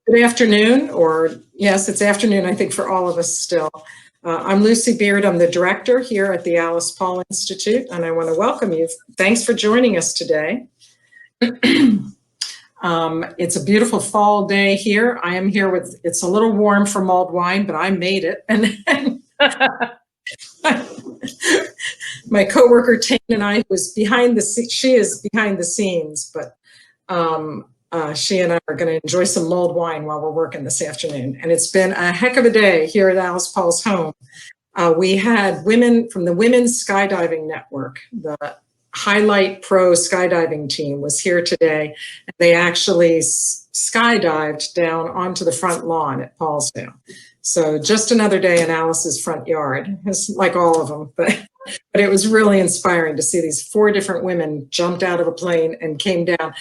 Good afternoon, or yes, it's afternoon, I think, for all of us still. I'm Lucy Beard. I'm the director here at the Alice Paul Institute, and I want to welcome you. Thanks for joining us today. It's a beautiful fall day here. I am here with, it's a little warm for mulled wine, but I made it. And my coworker Tane and I was she is behind the scenes, but she and I are going to enjoy some mulled wine while we're working this afternoon. And it's been a heck of a day here at Alice Paul's home. We had women from the Women's Skydiving Network. The Highlight Pro skydiving team was here today. And they actually skydived down onto the front lawn at Paulsdale. So just another day in Alice's front yard. It's like all of them, but it was really inspiring to see these 4 different women jumped out of a plane and came down,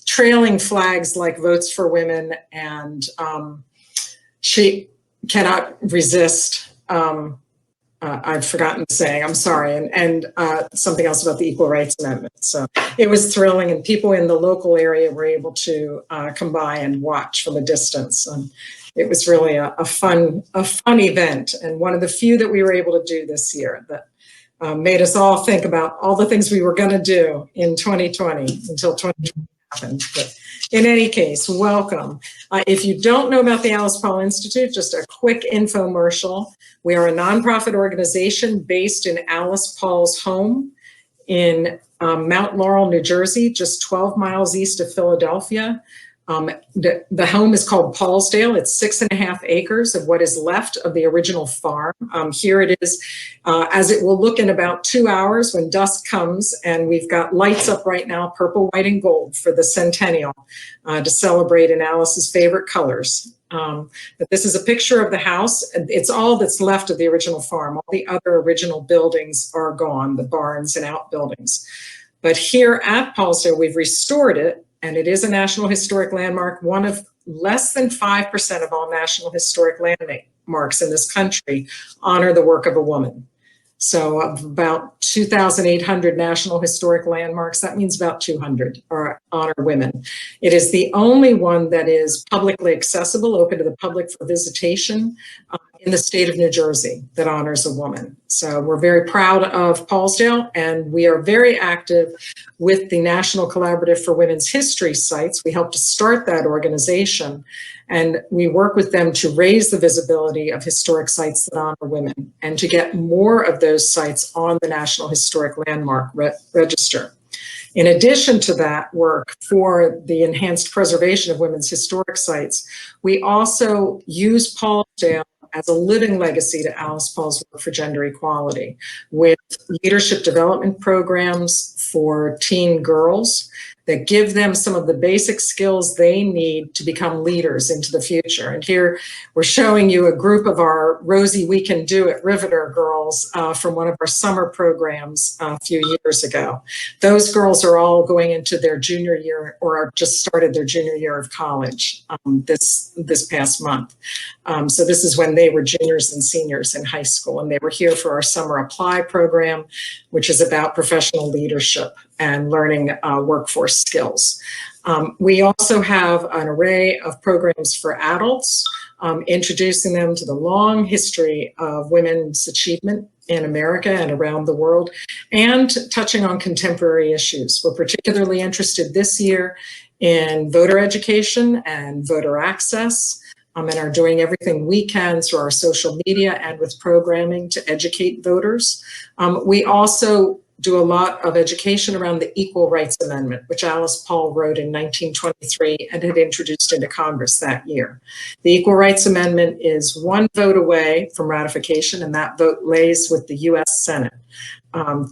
trailing flags like Votes for Women and She Cannot Resist. I've forgotten the saying, I'm sorry, and something else about the Equal Rights Amendment. So it was thrilling, and people in the local area were able to come by and watch from a distance. And it was really a fun event, and one of the few that we were able to do this year that made us all think about all the things we were going to do in 2020 until 2020 happened. But in any case, welcome. If you don't know about the Alice Paul Institute, just a quick infomercial. We are a nonprofit organization based in Alice Paul's home in Mount Laurel, New Jersey, just 12 miles east of Philadelphia. The home is called Paulsdale. It's 6.5 acres of what is left of the original farm. Here it is, as it will look in about 2 hours when dusk comes, and we've got lights up right now, purple, white, and gold for the centennial to celebrate in Alice's favorite colors. But this is a picture of the house. It's all that's left of the original farm. All the other original buildings are gone, the barns and outbuildings. But here at Paulsdale, we've restored it. And it is a National Historic Landmark, one of less than 5% of all National Historic Landmarks in this country honor the work of a woman. So of about 2,800 National Historic Landmarks, that means about 200 are honor women. It is the only one that is publicly accessible, open to the public for visitation in the state of New Jersey that honors a woman. So we're very proud of Paulsdale, and we are very active with the National Collaborative for Women's History Sites. We helped to start that organization, and we work with them to raise the visibility of historic sites that honor women and to get more of those sites on the National Historic Landmark Register. In addition to that work for the enhanced preservation of women's historic sites, we also use Paulsdale as a living legacy to Alice Paul's work for gender equality, with leadership development programs for teen girls that give them some of the basic skills they need to become leaders into the future. And here we're showing you a group of our Rosie We Can Do It Riveter girls from one of our summer programs a few years ago. Those girls are all going into their junior year or are just started their junior year of college this past month. So this is when they were juniors and seniors in high school, and they were here for our Summer Apply program, which is about professional leadership and learning workforce skills. We also have an array of programs for adults, introducing them to the long history of women's achievement in America and around the world, and touching on contemporary issues. We're particularly interested this year in voter education and voter access, and are doing everything we can through our social media and with programming to educate voters. We also do a lot of education around the Equal Rights Amendment, which Alice Paul wrote in 1923 and had introduced into Congress that year. The Equal Rights Amendment is 1 vote away from ratification, and that vote lays with the US Senate.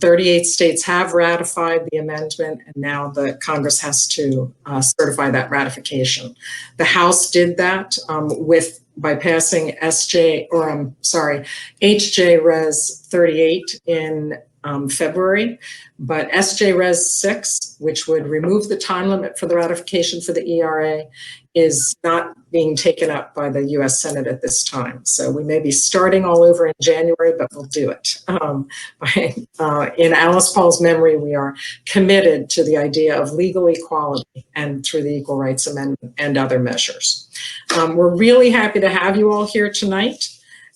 38 states have ratified the amendment, and now the Congress has to certify that ratification. The House did that by passing HJ Res 38 in February, but SJ Res 6, which would remove the time limit for the ratification for the ERA, is not being taken up by the U.S. Senate at this time. So we may be starting all over in January, but we'll do it. In Alice Paul's memory, we are committed to the idea of legal equality and through the Equal Rights Amendment and other measures. We're really happy to have you all here tonight.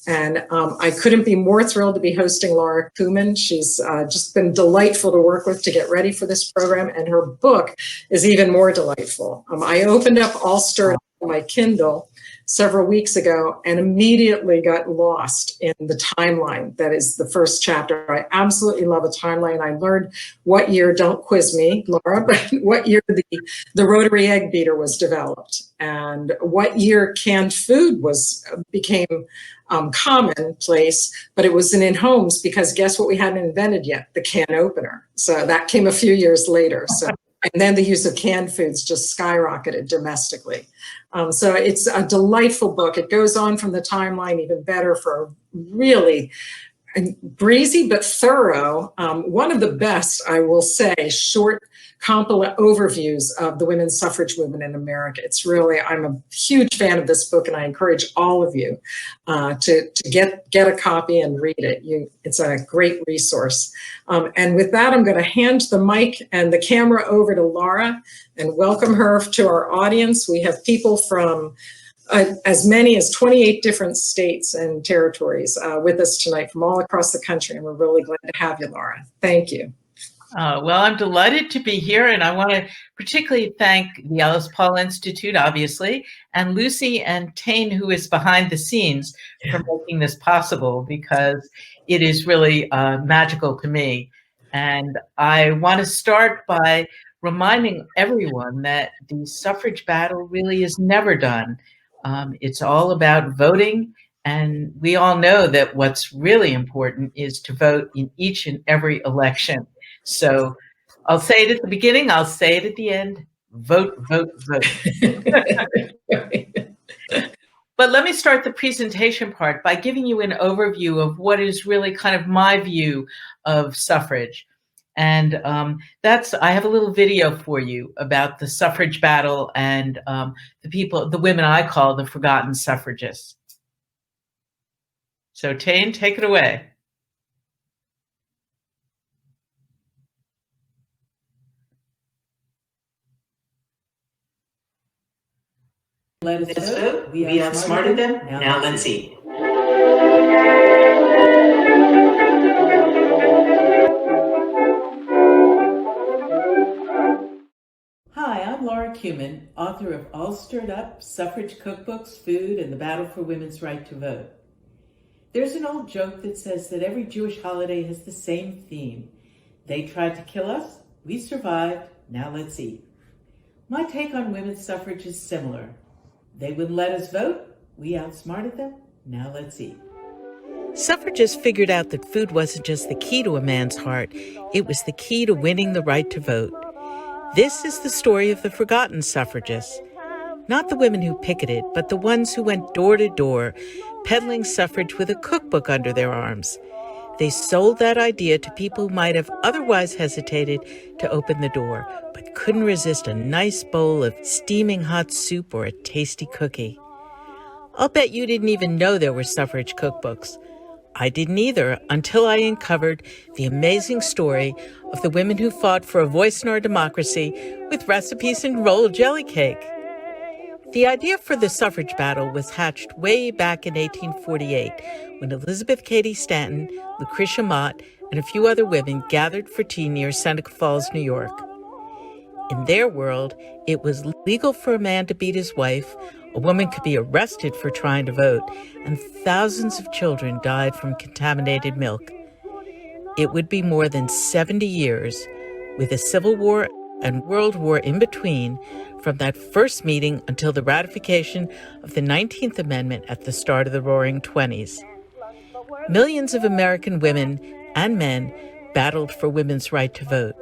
And I couldn't be more thrilled to be hosting Laura Kumin. She's just been delightful to work with to get ready for this program, and her book is even more delightful. I opened up All Stirred Up on my Kindle several weeks ago and immediately got lost in the timeline that is the first chapter. I absolutely love a timeline. I learned what year, don't quiz me, Laura, but what year the rotary egg beater was developed and what year canned food became commonplace, but it wasn't in homes because guess what we hadn't invented yet? The can opener. So that came a few years later. So, and then the use of canned foods just skyrocketed domestically. So it's a delightful book. It goes on from the timeline even better for a really breezy but thorough, one of the best, I will say, short compilation overviews of the women's suffrage movement in America. It's really, I'm a huge fan of this book, and I encourage all of you to get a copy and read it. It's a great resource. And with that, I'm going to hand the mic and the camera over to Laura and welcome her to our audience. We have people from as many as 28 different states and territories with us tonight from all across the country, and we're really glad to have you, Laura. Thank you. Well, I'm delighted to be here, and I want to particularly thank the Alice Paul Institute, obviously, and Lucy and Tane, who is behind the scenes, for making this possible, because it is really magical to me. And I want to start by reminding everyone that the suffrage battle really is never done. It's all about voting, and we all know that what's really important is to vote in each and every election. So I'll say it at the beginning, I'll say it at the end, vote, vote, vote. But let me start the presentation part by giving you an overview of what is really kind of my view of suffrage. And I have a little video for you about the suffrage battle and the women I call the forgotten suffragists. So Tane, take it away. Let us vote. We outsmarted them. Now let's see. Hi, I'm Laura Kumin, author of All Stirred Up, Suffrage Cookbooks, Food, and the Battle for Women's Right to Vote. There's an old joke that says that every Jewish holiday has the same theme. They tried to kill us, we survived, now let's eat. My take on women's suffrage is similar. They wouldn't let us vote, we outsmarted them, now let's eat. Suffragists figured out that food wasn't just the key to a man's heart, it was the key to winning the right to vote. This is the story of the forgotten suffragists. Not the women who picketed, but the ones who went door to door, peddling suffrage with a cookbook under their arms. They sold that idea to people who might have otherwise hesitated to open the door, but couldn't resist a nice bowl of steaming hot soup or a tasty cookie. I'll bet you didn't even know there were suffrage cookbooks. I didn't either until I uncovered the amazing story of the women who fought for a voice in our democracy with recipes in rolled jelly cake. The idea for the suffrage battle was hatched way back in 1848 when Elizabeth Cady Stanton, Lucretia Mott, and a few other women gathered for tea near Seneca Falls, New York. In their world, it was legal for a man to beat his wife, a woman could be arrested for trying to vote, and thousands of children died from contaminated milk. It would be more than 70 years, with a Civil War and World War in between, from that first meeting until the ratification of the 19th Amendment at the start of the Roaring '20s. Millions of American women and men battled for women's right to vote.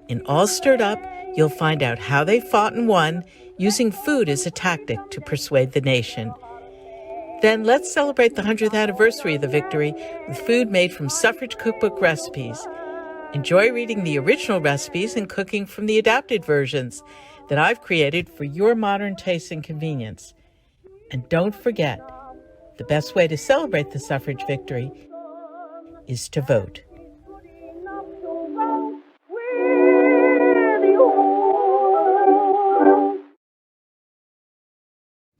In All Stirred Up, you'll find out how they fought and won, using food as a tactic to persuade the nation. Then let's celebrate the 100th anniversary of the victory with food made from suffrage cookbook recipes. Enjoy reading the original recipes and cooking from the adapted versions. that I've created for your modern taste and convenience. And don't forget, the best way to celebrate the suffrage victory is to vote.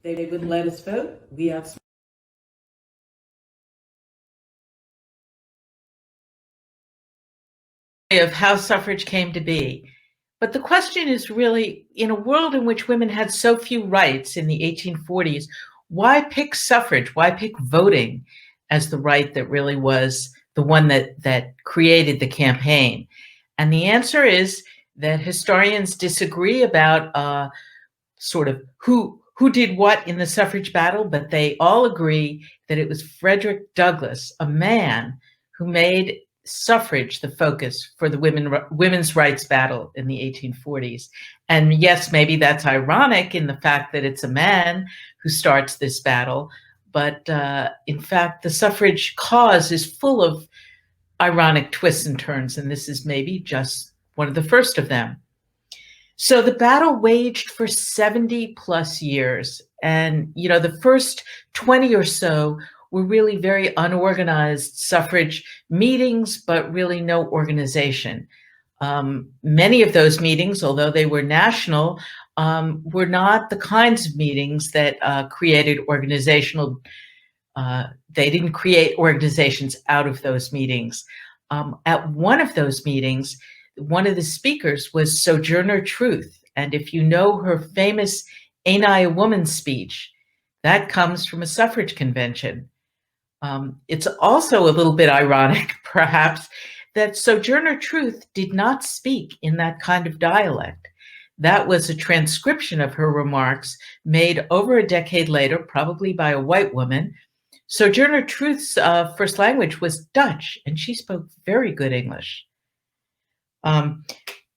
They wouldn't let us vote. We outsmarted of how suffrage came to be. But the question is really, in a world in which women had so few rights in the 1840s, why pick suffrage? Why pick voting as the right that really was the one that created the campaign? And the answer is that historians disagree about sort of who did what in the suffrage battle, but they all agree that it was Frederick Douglass, a man who made suffrage the focus for the women's rights battle in the 1840s. And yes, maybe that's ironic in the fact that it's a man who starts this battle, but in fact, the suffrage cause is full of ironic twists and turns, and this is maybe just one of the first of them. So the battle waged for 70 plus years. And, you know, the first 20 or so were really very unorganized suffrage meetings, but really no organization. Many of those meetings, although they were national, were not the kinds of meetings that created organizational, they didn't create organizations out of those meetings. At one of those meetings, one of the speakers was Sojourner Truth. And if you know her famous Ain't I a Woman speech, that comes from a suffrage convention. It's also a little bit ironic, perhaps, that Sojourner Truth did not speak in that kind of dialect. That was a transcription of her remarks made over a decade later, probably by a white woman. Sojourner Truth's first language was Dutch, and she spoke very good English.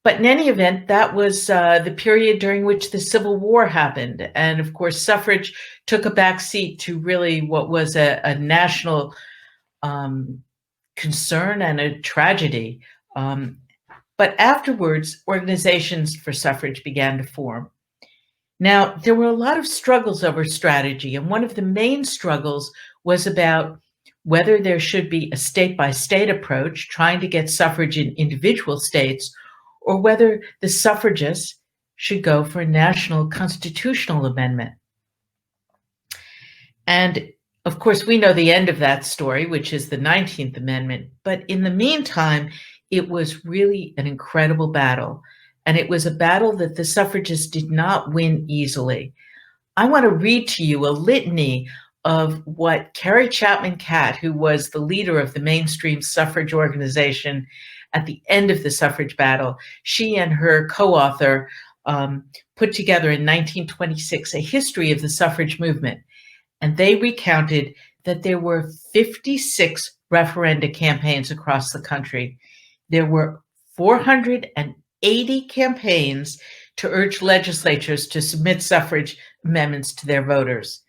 But in any event, that was the period during which the Civil War happened. And of course, suffrage took a back seat to really what was a national concern and a tragedy. But afterwards, organizations for suffrage began to form. Now, there were a lot of struggles over strategy, and one of the main struggles was about whether there should be a state-by-state approach, trying to get suffrage in individual states, or whether the suffragists should go for a national constitutional amendment. And of course, we know the end of that story, which is the 19th Amendment. But in the meantime, it was really an incredible battle. And it was a battle that the suffragists did not win easily. I want to read to you a litany of what Carrie Chapman Catt, who was the leader of the mainstream suffrage organization at the end of the suffrage battle, she and her co-author put together in 1926 a history of the suffrage movement. And they recounted that there were 56 referenda campaigns across the country. There were 480 campaigns to urge legislatures to submit suffrage amendments to their voters.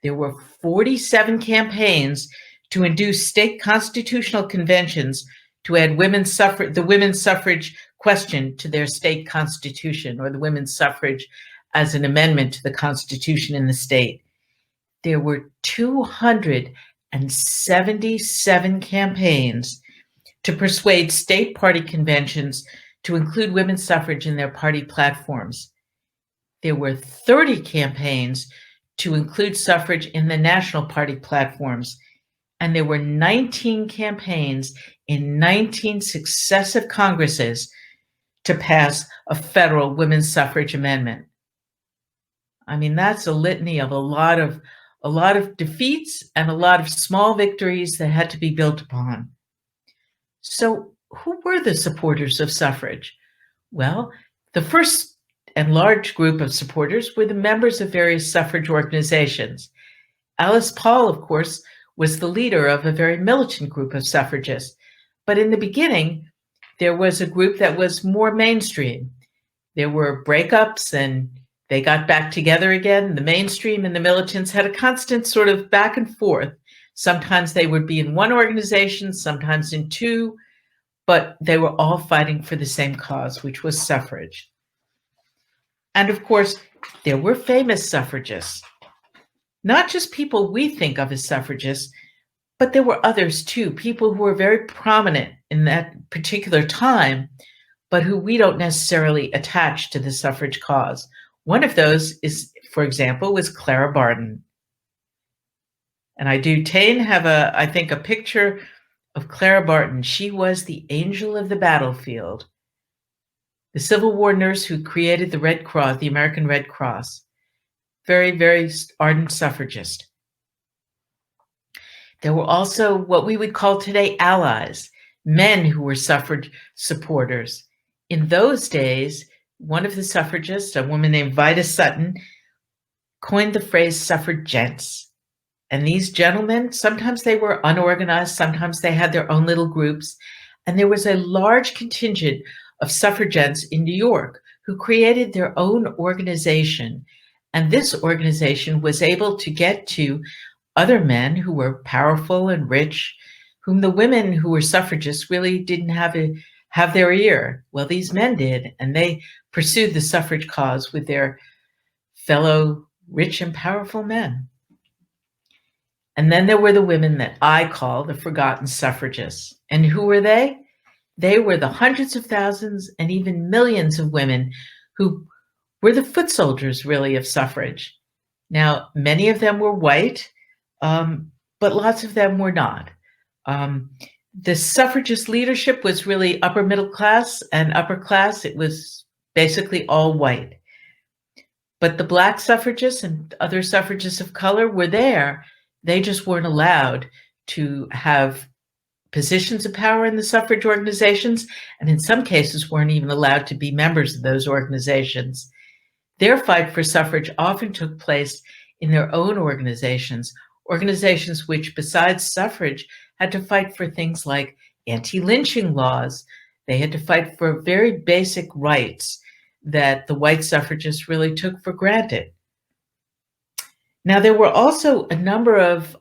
There were 47 campaigns to induce state constitutional conventions to add the women's suffrage question to their state constitution, or the women's suffrage as an amendment to the constitution in the state. There were 277 campaigns to persuade state party conventions to include women's suffrage in their party platforms. There were 30 campaigns to include suffrage in the national party platforms. And there were 19 campaigns in 19 successive Congresses to pass a federal women's suffrage amendment. I mean, that's a litany of a lot of defeats and a lot of small victories that had to be built upon. So who were the supporters of suffrage? Well, the first and large group of supporters were the members of various suffrage organizations. Alice Paul, of course, was the leader of a very militant group of suffragists. But in the beginning, there was a group that was more mainstream. There were breakups and they got back together again. The mainstream and the militants had a constant sort of back and forth. Sometimes they would be in one organization, sometimes in two, but they were all fighting for the same cause, which was suffrage. And of course, there were famous suffragists, not just people we think of as suffragists, but there were others too, people who were very prominent in that particular time, but who we don't necessarily attach to the suffrage cause. One of those is, for example, was Clara Barton. And I do, Tane, have I think, a picture of Clara Barton. She was the angel of the battlefield, the Civil War nurse who created the Red Cross, the American Red Cross. Very, very ardent suffragist. There were also what we would call today allies, men who were suffrage supporters. In those days, one of the suffragists, a woman named Vida Sutton, coined the phrase suffragents. And these gentlemen, sometimes they were unorganized, sometimes they had their own little groups. And there was a large contingent of suffragettes in New York who created their own organization. And this organization was able to get to other men who were powerful and rich, whom the women who were suffragists really didn't have their ear. Well, these men did, and they pursued the suffrage cause with their fellow rich and powerful men. And then there were the women that I call the forgotten suffragists. And who were they? They were the hundreds of thousands and even millions of women who were the foot soldiers, really, of suffrage. Now, many of them were white, but lots of them were not. The suffragist leadership was really upper middle class and upper class. It was basically all white. But the Black suffragists and other suffragists of color were there. They just weren't allowed to have positions of power in the suffrage organizations, and in some cases weren't even allowed to be members of those organizations. Their fight for suffrage often took place in their own organizations which, besides suffrage, had to fight for things like anti-lynching laws. They had to fight for very basic rights that the white suffragists really took for granted. Now, there were also a number of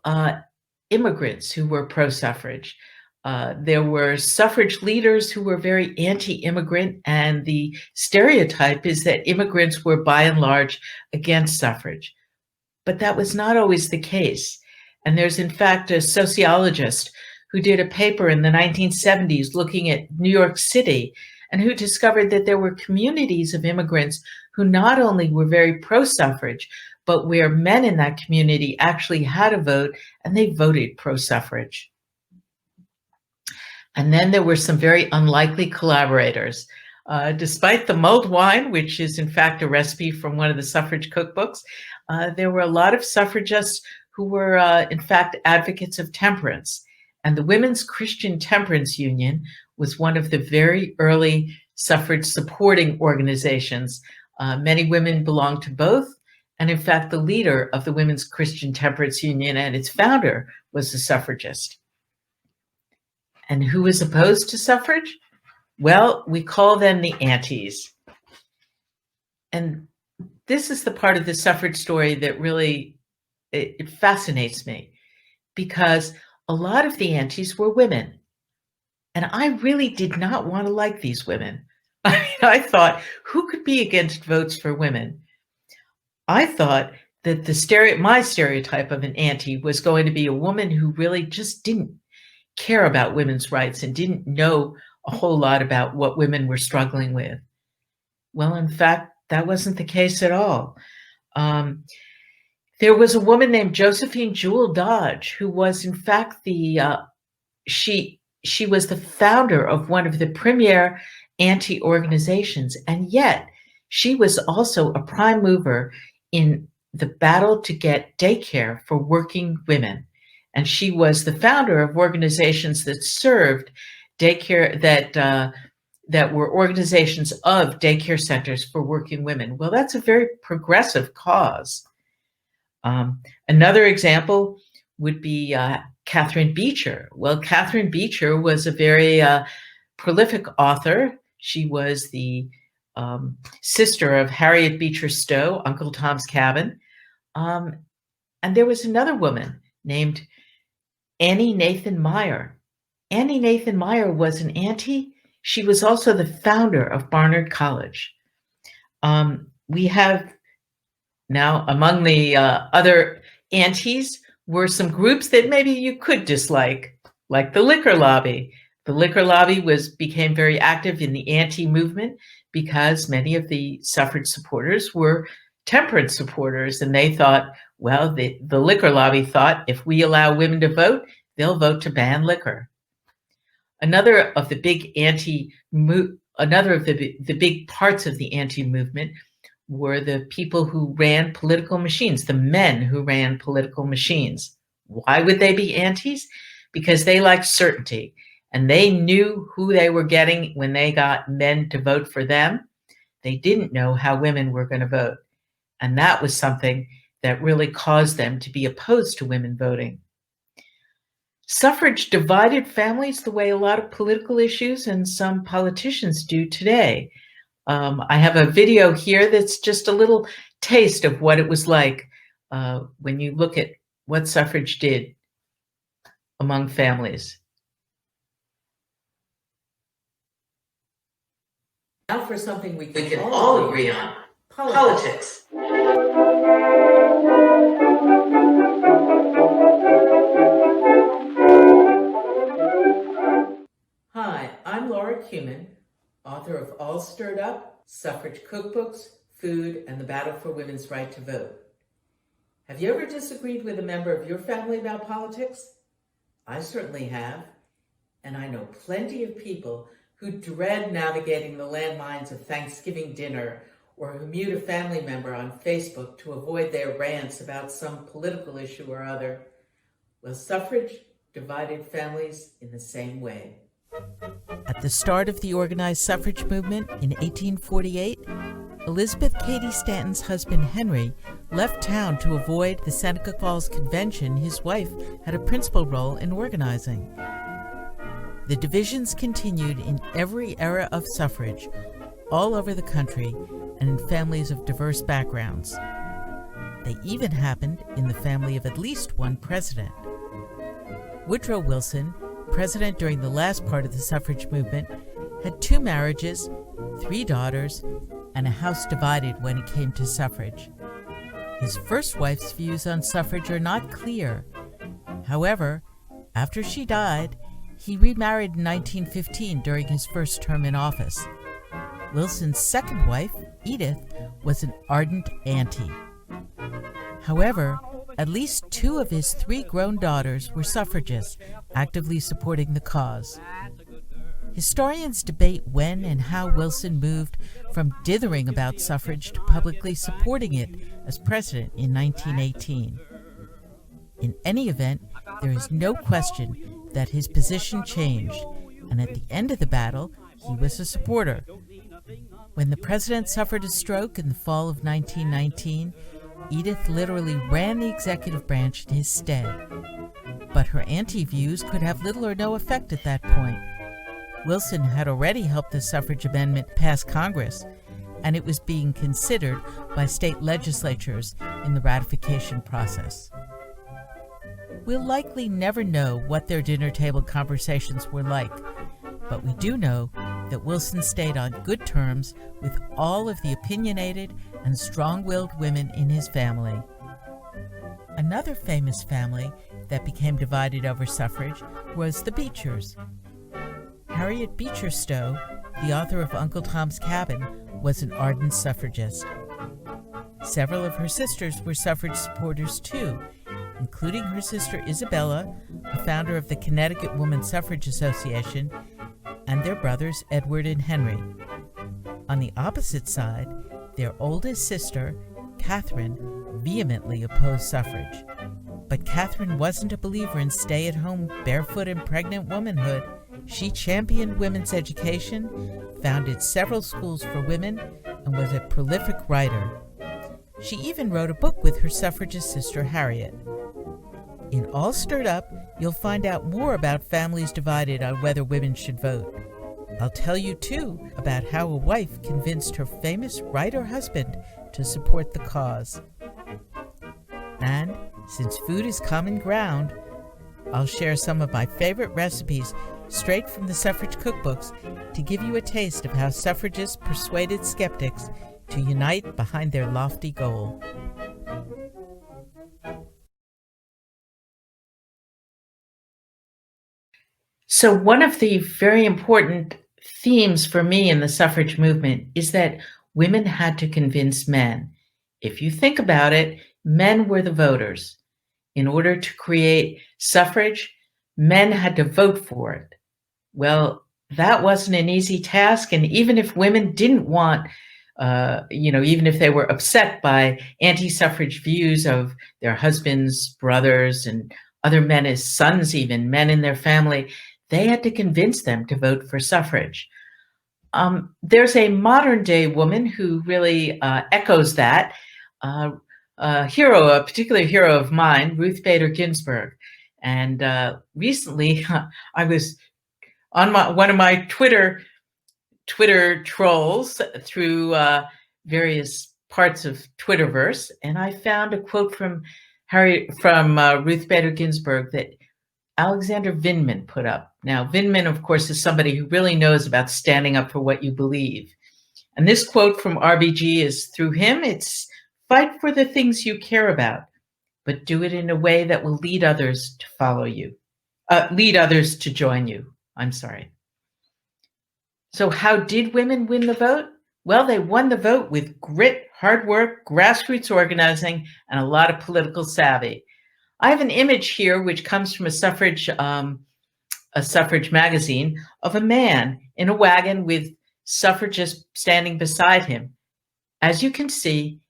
immigrants who were pro-suffrage. There were suffrage leaders who were very anti-immigrant, and the stereotype is that immigrants were by and large against suffrage. But that was not always the case. And there's, in fact, a sociologist who did a paper in the 1970s looking at New York City and who discovered that there were communities of immigrants who not only were very pro-suffrage, but where men in that community actually had a vote and they voted pro-suffrage. And then there were some very unlikely collaborators. Despite the mulled wine, which is in fact a recipe from one of the suffrage cookbooks, there were a lot of suffragists who were in fact advocates of temperance. And the Women's Christian Temperance Union was one of the very early suffrage supporting organizations. Many women belonged to both. And in fact, the leader of the Women's Christian Temperance Union and its founder was a suffragist. And who was opposed to suffrage? Well, we call them the antis. And this is the part of the suffrage story that really, it fascinates me, because a lot of the antis were women. And I really did not want to like these women. I thought, who could be against votes for women? I thought that my stereotype of an anti was going to be a woman who really just didn't care about women's rights and didn't know a whole lot about what women were struggling with. Well, in fact, that wasn't the case at all. There was a woman named Josephine Jewel Dodge, who was in fact she was the founder of one of the premier anti-organizations, and yet she was also a prime mover in the battle to get daycare for working women. And she was the founder of organizations that served daycare, that were organizations of daycare centers for working women. Well, that's a very progressive cause. Another example would be Catherine Beecher. Well, Catherine Beecher was a very prolific author. She was the sister of Harriet Beecher Stowe, Uncle Tom's Cabin. And there was another woman named Annie Nathan Meyer. Annie Nathan Meyer was an auntie. She was also the founder of Barnard College. we have now, among the other antis were some groups that maybe you could dislike, like the liquor lobby. The liquor lobby became very active in the anti-movement because many of the suffrage supporters were temperance supporters, and they thought, well, the liquor lobby thought if we allow women to vote, they'll vote to ban liquor. Another of the big big parts of the anti-movement were the people who ran political machines, the men who ran political machines. Why would they be antis? Because they liked certainty, and they knew who they were getting when they got men to vote for them. They didn't know how women were going to vote. And that was something that really caused them to be opposed to women voting. Suffrage divided families the way a lot of political issues and some politicians do today. I have a video here that's just a little taste of what it was like when you look at what suffrage did among families. Now for something we We can can all agree on. Politics. Hi, I'm Laura Kumin, author of All Stirred Up, Suffrage Cookbooks, Food, and the Battle for Women's Right to Vote. Have you ever disagreed with a member of your family about politics? I certainly have, and I know plenty of people who dread navigating the landmines of Thanksgiving dinner or who mute a family member on Facebook to avoid their rants about some political issue or other. Well, suffrage divided families in the same way. At the start of the organized suffrage movement in 1848, Elizabeth Cady Stanton's husband Henry left town to avoid the Seneca Falls Convention his wife had a principal role in organizing. The divisions continued in every era of suffrage, all over the country and in families of diverse backgrounds. They even happened in the family of at least one president. Woodrow Wilson, president during the last part of the suffrage movement, had 2 marriages, 3 daughters, and a house divided when it came to suffrage. His first wife's views on suffrage are not clear. However, after she died, he remarried in 1915 during his first term in office. Wilson's second wife, Edith, was an ardent anti. However, at least 2 of his 3 grown daughters were suffragists, actively supporting the cause. Historians debate when and how Wilson moved from dithering about suffrage to publicly supporting it as president in 1918. In any event, there is no question that his position changed, and at the end of the battle, he was a supporter. When the president suffered a stroke in the fall of 1919, Edith literally ran the executive branch in his stead. But her anti-views could have little or no effect at that point. Wilson had already helped the suffrage amendment pass Congress, and it was being considered by state legislatures in the ratification process. We'll likely never know what their dinner table conversations were like, but we do know that Wilson stayed on good terms with all of the opinionated and strong-willed women in his family. Another famous family that became divided over suffrage was the Beechers. Harriet Beecher Stowe, the author of Uncle Tom's Cabin, was an ardent suffragist. Several of her sisters were suffrage supporters too, including her sister Isabella, the founder of the Connecticut Woman Suffrage Association, and their brothers Edward and Henry. On the opposite side, their oldest sister, Catherine, vehemently opposed suffrage. But Catherine wasn't a believer in stay-at-home, barefoot and pregnant womanhood. She championed women's education, founded several schools for women, and was a prolific writer. She even wrote a book with her suffragist sister Harriet. In All Stirred Up, you'll find out more about families divided on whether women should vote. I'll tell you, too, about how a wife convinced her famous writer husband to support the cause. And, since food is common ground, I'll share some of my favorite recipes straight from the Suffrage Cookbooks to give you a taste of how suffragists persuaded skeptics to unite behind their lofty goal. So one of the very important themes for me in the suffrage movement is that women had to convince men. If you think about it, men were the voters. In order to create suffrage, men had to vote for it. Well, that wasn't an easy task. And even if women didn't want, even if they were upset by anti-suffrage views of their husbands, brothers, and other men as sons, even men in their family, they had to convince them to vote for suffrage. There's a modern day woman who really echoes that. A particular hero of mine, Ruth Bader Ginsburg. And recently I was on one of my Twitter trolls through various parts of Twitterverse, and I found a quote from Ruth Bader Ginsburg that Alexander Vindman put up. Now, Vindman, of course, is somebody who really knows about standing up for what you believe. And this quote from RBG is through him. It's fight for the things you care about, but do it in a way that will lead others to follow you, lead others to join you. I'm sorry. So how did women win the vote? Well, they won the vote with grit, hard work, grassroots organizing, and a lot of political savvy. I have an image here, which comes from a suffrage magazine, of a man in a wagon with suffragists standing beside him. As you can see,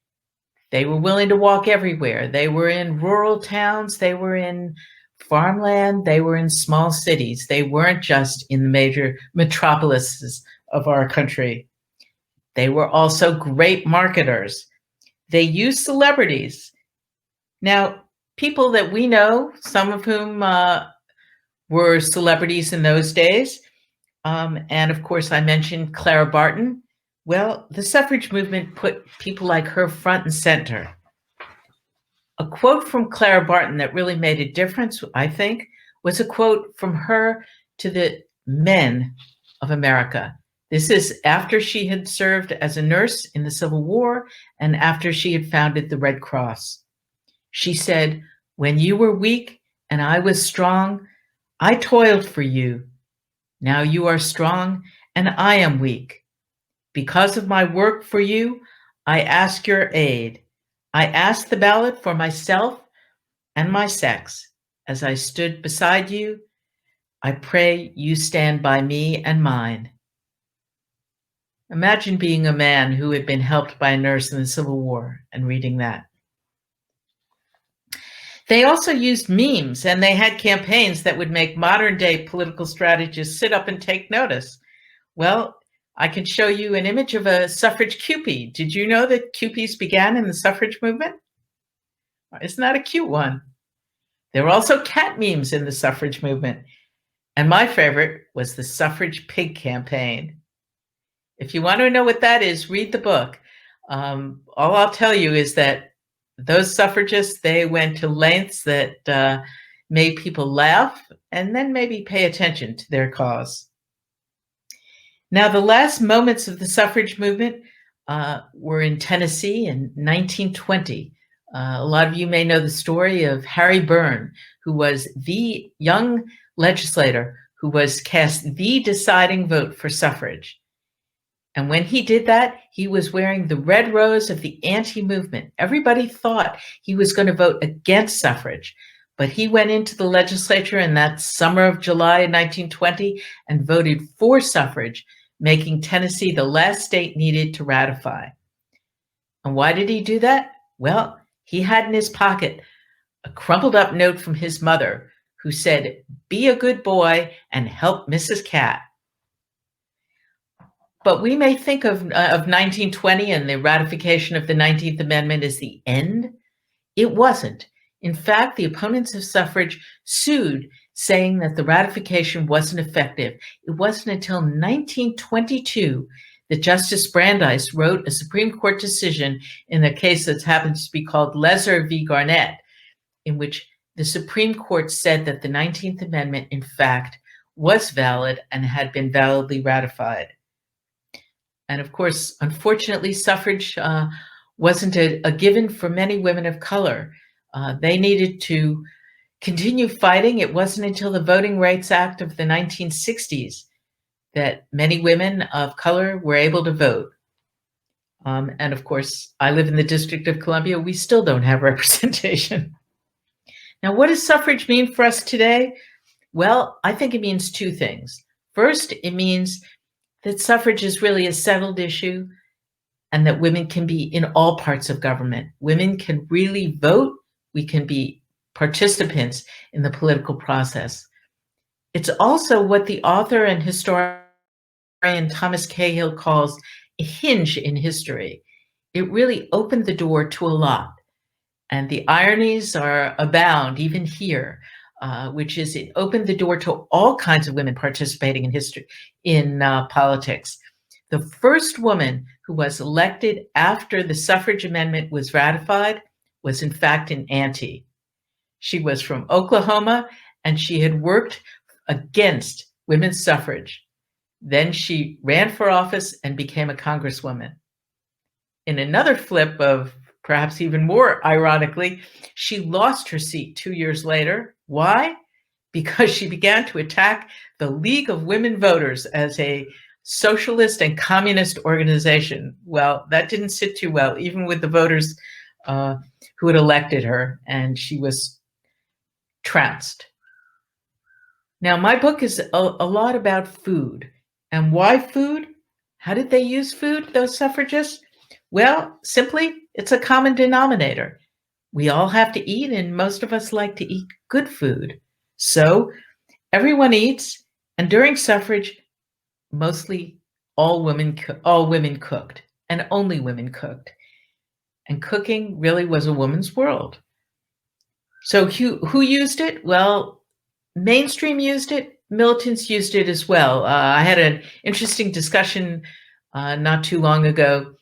they were willing to walk everywhere. They were in rural towns. They were in farmland. They were in small cities. They weren't just in the major metropolises of our country. They were also great marketers. They used celebrities. Now, people that we know, some of whom were celebrities in those days, and of course I mentioned Clara Barton. Well, the suffrage movement put people like her front and center. A quote from Clara Barton that really made a difference, I think, was a quote from her to the men of America. This is after she had served as a nurse in the Civil War and after she had founded the Red Cross. She said, "When you were weak and I was strong, I toiled for you. Now you are strong and I am weak. Because of my work for you, I ask your aid. I ask the ballot for myself and my sex. As I stood beside you, I pray you stand by me and mine." Imagine being a man who had been helped by a nurse in the Civil War and reading that. They also used memes, and they had campaigns that would make modern day political strategists sit up and take notice. Well, I can show you an image of a suffrage Kewpie. Did you know that Kewpies began in the suffrage movement? Isn't that a cute one? There were also cat memes in the suffrage movement. And my favorite was the suffrage pig campaign. If you want to know what that is, read the book. All I'll tell you is that those suffragists, they went to lengths that made people laugh and then maybe pay attention to their cause. Now, the last moments of the suffrage movement were in Tennessee in 1920. A lot of you may know the story of Harry Byrne, who was the young legislator who was cast the deciding vote for suffrage. And when he did that, he was wearing the red rose of the anti-movement. Everybody thought he was going to vote against suffrage, but he went into the legislature in that summer of July 1920 and voted for suffrage, making Tennessee the last state needed to ratify. And why did he do that? Well, he had in his pocket a crumpled up note from his mother who said, "Be a good boy and help Mrs. Cat." But we may think of 1920 and the ratification of the 19th Amendment as the end. It wasn't. In fact, the opponents of suffrage sued, saying that the ratification wasn't effective. It wasn't until 1922 that Justice Brandeis wrote a Supreme Court decision in a case that happens to be called Lesser v. Garnett, in which the Supreme Court said that the 19th Amendment, in fact, was valid and had been validly ratified. And of course, unfortunately, suffrage wasn't a given for many women of color. They needed to continue fighting. It wasn't until the Voting Rights Act of the 1960s that many women of color were able to vote. And of course, I live in the District of Columbia. We still don't have representation. Now, what does suffrage mean for us today? Well, I think it means two things. First, it means that suffrage is really a settled issue and that women can be in all parts of government. Women can really vote. We can be participants in the political process. It's also what the author and historian Thomas Cahill calls a hinge in history. It really opened the door to a lot. And the ironies are abound even here, which is it opened the door to all kinds of women participating in history, in politics. The first woman who was elected after the suffrage amendment was ratified was in fact an auntie. She was from Oklahoma and she had worked against women's suffrage. Then she ran for office and became a congresswoman. In another flip of perhaps even more ironically, she lost her seat 2 years later. Why? Because she began to attack the League of Women Voters as a socialist and communist organization. Well, that didn't sit too well, even with the voters who had elected her, and she was trounced. Now, my book is a lot about food. And why food? How did they use food, those suffragists? Well, simply, it's a common denominator. We all have to eat, and most of us like to eat good food. So everyone eats, and during suffrage, mostly all women cooked, and only women cooked. And cooking really was a woman's world. So who used it? Well, mainstream used it. Militants used it as well. I had an interesting discussion not too long ago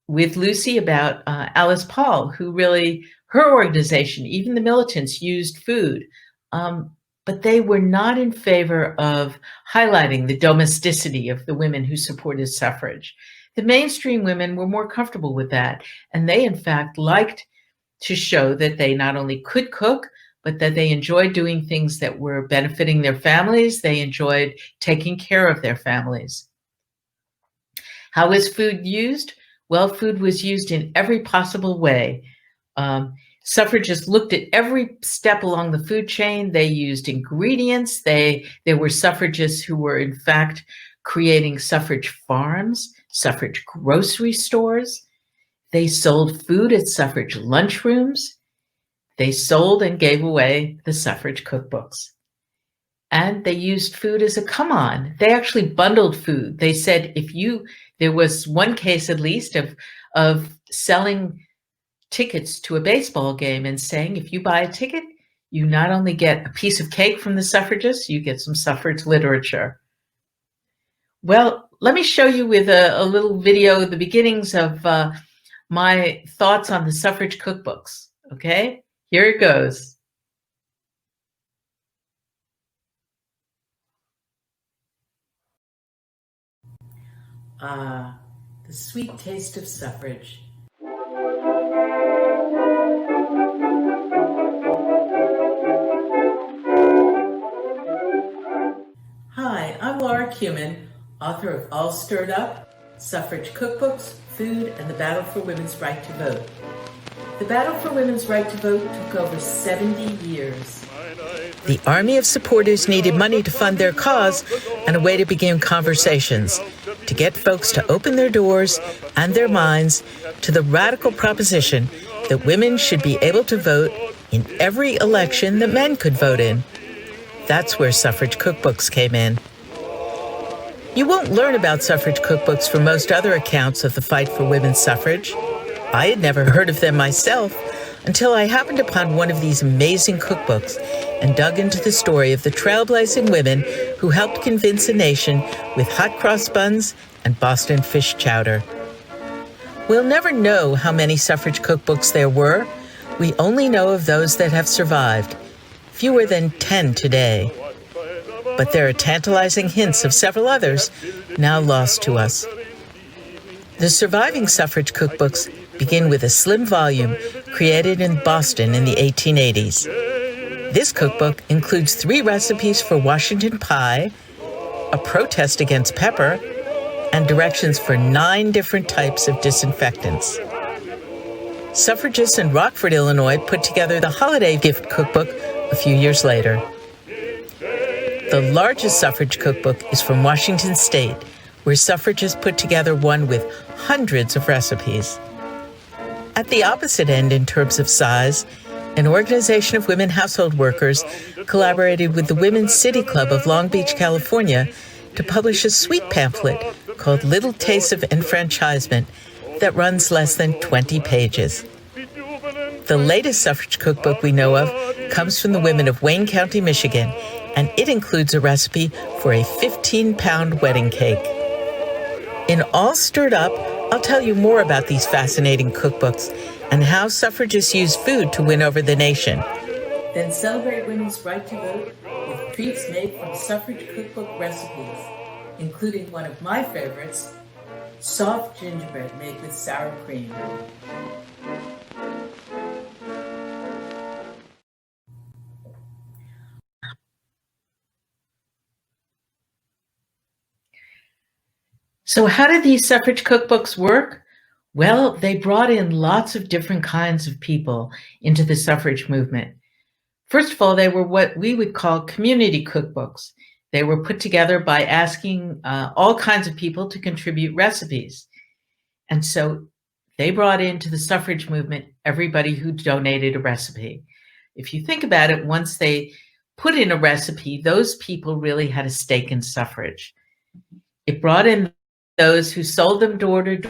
with Lucy about Alice Paul, who really, her organization, even the militants used food, but they were not in favor of highlighting the domesticity of the women who supported suffrage. The mainstream women were more comfortable with that, and they in fact liked to show that they not only could cook, but that they enjoyed doing things that were benefiting their families. They enjoyed taking care of their families. How was food used? Well, food was used in every possible way. Suffragists looked at every step along the food chain. They used ingredients. There were suffragists who were, in fact, creating suffrage farms, suffrage grocery stores. They sold food at suffrage lunchrooms. They sold and gave away the suffrage cookbooks. And they used food as a come-on. They actually bundled food. They said there was one case at least of selling tickets to a baseball game and saying, if you buy a ticket, you not only get a piece of cake from the suffragists, you get some suffrage literature. Well, let me show you with a little video the beginnings of my thoughts on the suffrage cookbooks, okay? Here it goes. Ah, the sweet taste of suffrage. Hi, I'm Laura Kumin, author of All Stirred Up, Suffrage Cookbooks, Food, and the Battle for Women's Right to Vote. The battle for women's right to vote took over 70 years. The army of supporters needed money to fund their cause and a way to begin conversations, to get folks to open their doors and their minds to the radical proposition that women should be able to vote in every election that men could vote in. That's where suffrage cookbooks came in. You won't learn about suffrage cookbooks from most other accounts of the fight for women's suffrage. I had never heard of them myself until I happened upon one of these amazing cookbooks and dug into the story of the trailblazing women who helped convince a nation with hot cross buns and Boston fish chowder. We'll never know how many suffrage cookbooks there were. We only know of those that have survived, fewer than 10 today. But there are tantalizing hints of several others now lost to us. The surviving suffrage cookbooks begin with a slim volume created in Boston in the 1880s. This cookbook includes 3 recipes for Washington pie, a protest against pepper, and directions for 9 different types of disinfectants. Suffragists in Rockford, Illinois put together the holiday gift cookbook a few years later. The largest suffrage cookbook is from Washington State, where suffragists put together one with hundreds of recipes. At the opposite end in terms of size, an organization of women household workers collaborated with the Women's City Club of Long Beach, California, to publish a sweet pamphlet called Little Tastes of Enfranchisement that runs less than 20 pages. The latest suffrage cookbook we know of comes from the women of Wayne County, Michigan, and it includes a recipe for a 15-pound wedding cake. In All Stirred Up, I'll tell you more about these fascinating cookbooks and how suffragists use food to win over the nation. Then celebrate women's right to vote with treats made from suffrage cookbook recipes, including one of my favorites, soft gingerbread made with sour cream. So how did these suffrage cookbooks work? Well, they brought in lots of different kinds of people into the suffrage movement. First of all, they were what we would call community cookbooks. They were put together by asking all kinds of people to contribute recipes. And so they brought into the suffrage movement everybody who donated a recipe. If you think about it, once they put in a recipe, those people really had a stake in suffrage. It brought in those who sold them door to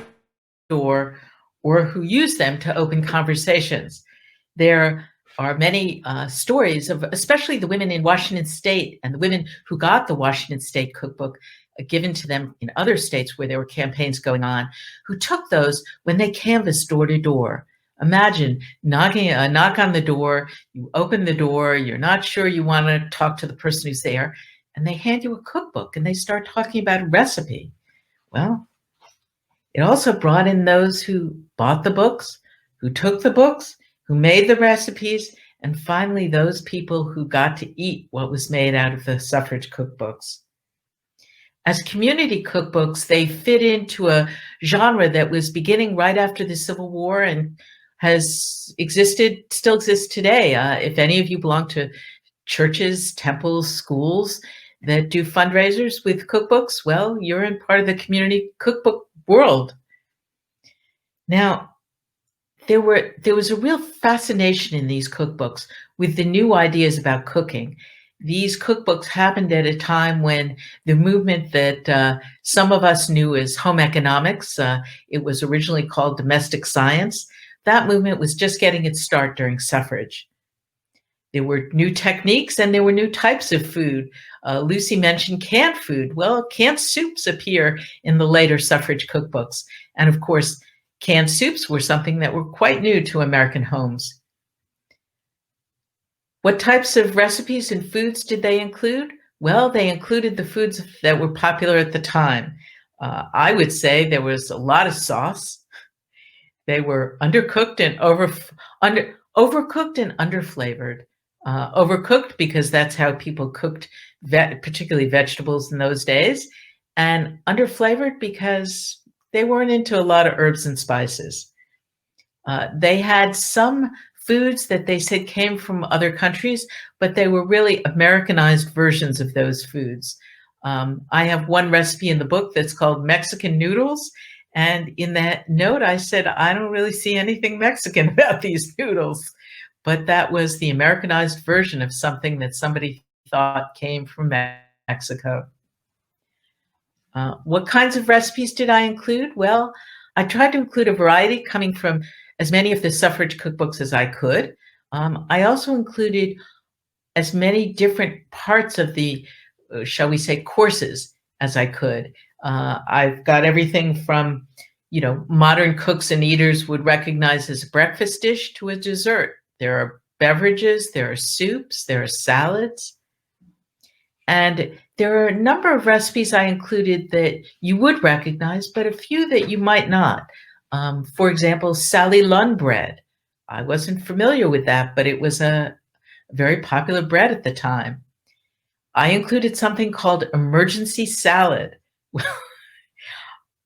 door or who used them to open conversations. There are many stories of especially the women in Washington State and the women who got the Washington State cookbook given to them in other states where there were campaigns going on, who took those when they canvassed door to door. Imagine knocking a knock on the door, you open the door, you're not sure you want to talk to the person who's there, and they hand you a cookbook and they start talking about a recipe. Well, it also brought in those who bought the books, who took the books, who made the recipes, and finally those people who got to eat what was made out of the suffrage cookbooks. As community cookbooks, they fit into a genre that was beginning right after the Civil War and has existed, still exists today. If any of you belong to churches, temples, schools that do fundraisers with cookbooks, well, you're in part of the community cookbook world. Now, there was a real fascination in these cookbooks with the new ideas about cooking. These cookbooks happened at a time when the movement that some of us knew as home economics, it was originally called domestic science, that movement was just getting its start during suffrage. There were new techniques and there were new types of food. Lucy mentioned canned food. Well, canned soups appear in the later suffrage cookbooks. And of course, canned soups were something that were quite new to American homes. What types of recipes and foods did they include? Well, they included the foods that were popular at the time. I would say there was a lot of sauce. They were undercooked and overcooked and underflavored. Overcooked because that's how people cooked, particularly vegetables in those days, and underflavored because they weren't into a lot of herbs and spices. They had some foods that they said came from other countries, but they were really Americanized versions of those foods. I have one recipe in the book that's called Mexican noodles. And in that note, I said, I don't really see anything Mexican about these noodles. But that was the Americanized version of something that somebody thought came from Mexico. What kinds of recipes did I include? Well, I tried to include a variety coming from as many of the suffrage cookbooks as I could. I also included as many different parts of the, shall we say, courses as I could. I've got everything from, modern cooks and eaters would recognize as a breakfast dish to a dessert. There are beverages, there are soups, there are salads. And there are a number of recipes I included that you would recognize, but a few that you might not. For example, Sally Lunn bread. I wasn't familiar with that, but it was a very popular bread at the time. I included something called emergency salad.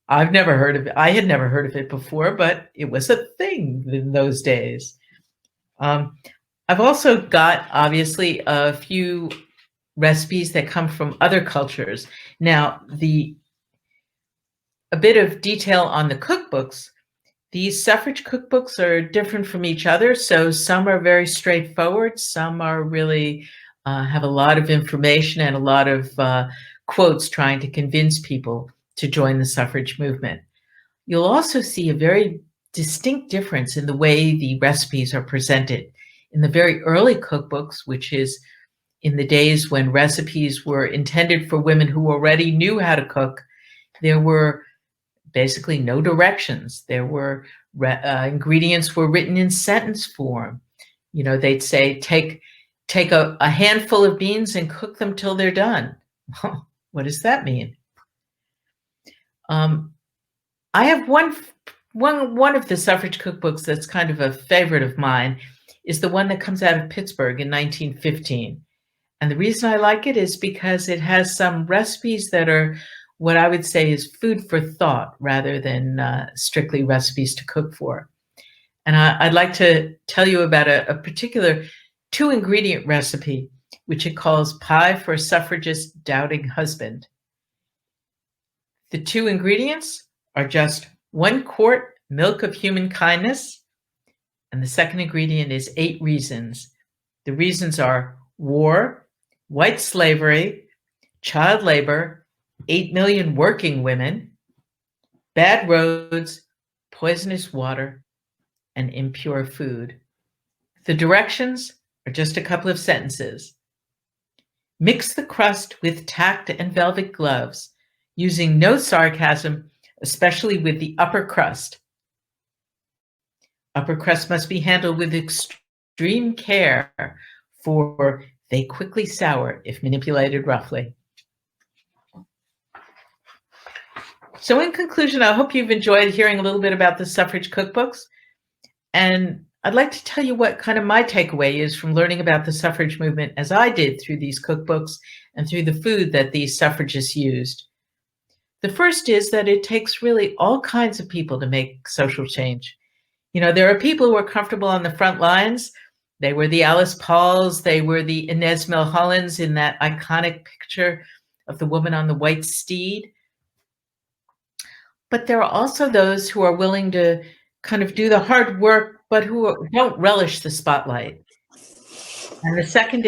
I've never heard of it. I had never heard of it before, but it was a thing in those days. I've also got, obviously, a few recipes that come from other cultures. Now, a bit of detail on the cookbooks. These suffrage cookbooks are different from each other. So some are very straightforward. Some are really have a lot of information and a lot of quotes trying to convince people to join the suffrage movement. You'll also see a very distinct difference in the way the recipes are presented. In the very early cookbooks, which is in the days when recipes were intended for women who already knew how to cook, there were basically no directions. There were ingredients were written in sentence form. You know, they'd say, take a handful of beans and cook them till they're done. What does that mean? I have one of the suffrage cookbooks that's kind of a favorite of mine is the one that comes out of Pittsburgh in 1915. And the reason I like it is because it has some recipes that are what I would say is food for thought rather than strictly recipes to cook for. And I'd like to tell you about a particular 2-ingredient recipe, which it calls Pie for a Suffragist Doubting Husband. The 2 ingredients are just 1 quart milk of human kindness, and the second ingredient is 8 reasons. The reasons are war, white slavery, child labor, 8 million working women, bad roads, poisonous water, and impure food. The directions are just a couple of sentences. Mix the crust with tact and velvet gloves, using no sarcasm, especially with the upper crust. Upper crust must be handled with extreme care, for they quickly sour if manipulated roughly. So in conclusion, I hope you've enjoyed hearing a little bit about the suffrage cookbooks. And I'd like to tell you what kind of my takeaway is from learning about the suffrage movement as I did through these cookbooks and through the food that these suffragists used. The first is that it takes really all kinds of people to make social change. You know, there are people who are comfortable on the front lines. They were the Alice Pauls, they were the Inez Milhollans in that iconic picture of the woman on the white steed. But there are also those who are willing to kind of do the hard work, but who don't relish the spotlight. And the second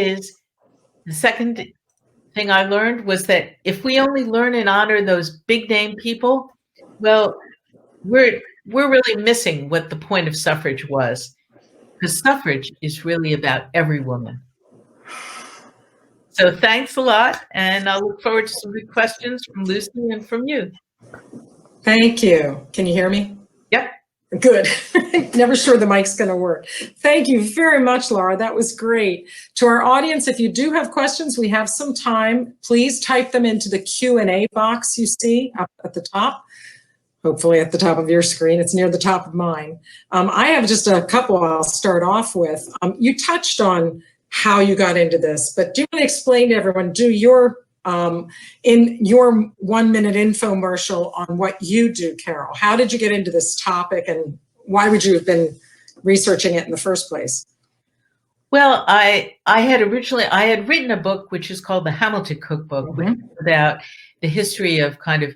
thing I learned was that if we only learn and honor those big name people, well, we're really missing what the point of suffrage was. Because suffrage is really about every woman. So thanks a lot, and I'll look forward to some good questions from Lucy and from you. Thank you. Can you hear me? Yep. Good. Never sure the mic's going to work. Thank you very much, Laura. That was great. To our audience, if you do have questions, we have some time. Please type them into the Q&A box you see up at the top. Hopefully at the top of your screen. It's near the top of mine. I have just a couple I'll start off with. You touched on how you got into this, but do you want to explain to everyone, in your 1-minute infomercial on what you do, Carol? How did you get into this topic and why would you have been researching it in the first place? Well, I had written a book which is called the Hamilton Cookbook, which is about the history of kind of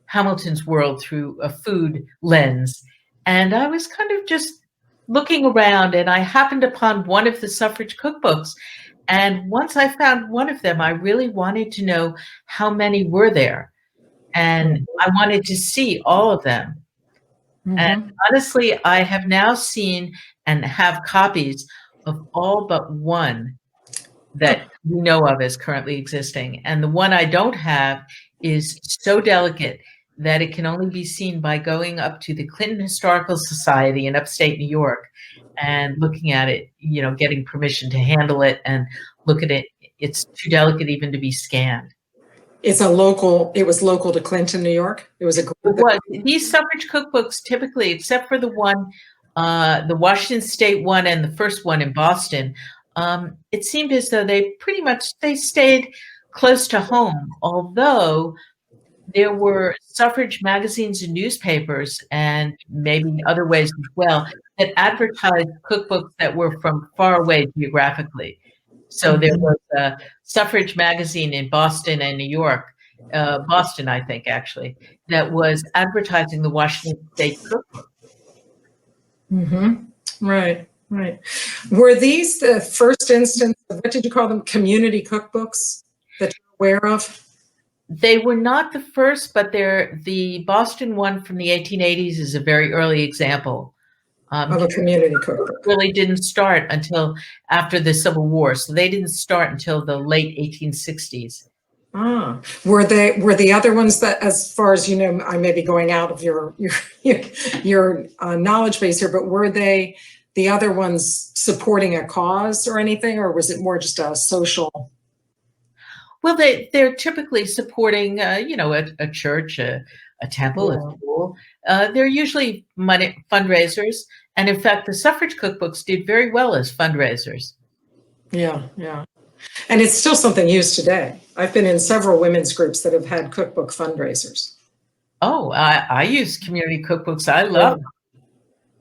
Hamilton's world through a food lens. And I was kind of just looking around and I happened upon one of the suffrage cookbooks. And once I found one of them, I really wanted to know how many were there. And I wanted to see all of them. And honestly, I have now seen and have copies of all but one that we know of as currently existing. And the one I don't have is so delicate that it can only be seen by going up to the Clinton Historical Society in upstate New York and looking at it, you know, getting permission to handle it and look at it. It's too delicate even to be scanned. it was local to Clinton, New York. It was a group. It was. These suffrage cookbooks typically, except for the one, the Washington State one and the first one in Boston, it seemed as though they stayed close to home, although there were suffrage magazines and newspapers, and maybe other ways as well, that advertised cookbooks that were from far away geographically. So there was a suffrage magazine in Boston and New York, Boston, I think, actually, that was advertising the Washington State cookbook. Right. Were these the first instance of, what did you call them, community cookbooks that you're aware of? They were not the first, but the Boston one from the 1880s is a very early example. Of a community cookbook. Really didn't start until after the Civil War, so they didn't start until the late 1860s. Were the other ones that, as far as you know, I may be going out of your knowledge base here, but were they the other ones supporting a cause or anything, or was it more just a social? Well, they're typically supporting, a church, a temple, a school. They're usually fundraisers, and in fact, the suffrage cookbooks did very well as fundraisers. Yeah. And it's still something used today. I've been in several women's groups that have had cookbook fundraisers. Oh, I use community cookbooks. I love them.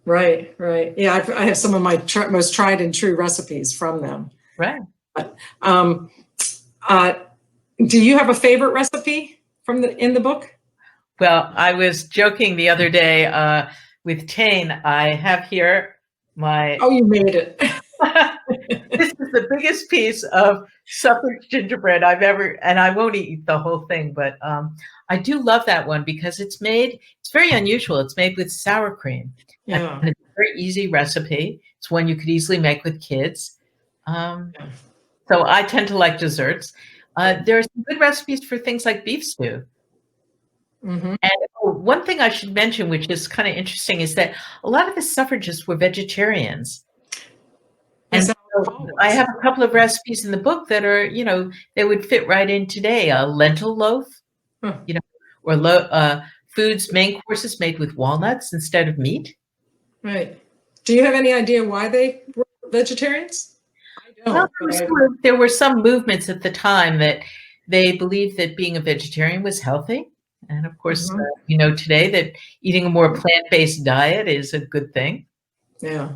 Right. Yeah, I have some of my most tried and true recipes from them. Right. But, do you have a favorite recipe in the book? Well, I was joking the other day with Tane. I have here my... Oh, you made it. This is the biggest piece of suffrage gingerbread I've ever, and I won't eat the whole thing, but I do love that one because it's very unusual. It's made with sour cream. Yeah. And it's a very easy recipe. It's one you could easily make with kids. So I tend to like desserts. There are some good recipes for things like beef stew. And one thing I should mention, which is kind of interesting, is that a lot of the suffragists were vegetarians. And so I have a couple of recipes in the book that are, they would fit right in today. A lentil loaf, or foods, main courses made with walnuts instead of meat. Right. Do you have any idea why they were vegetarians? I don't. Well, there were some movements at the time that they believed that being a vegetarian was healthy. And of course, we know today that eating a more plant-based diet is a good thing. Yeah.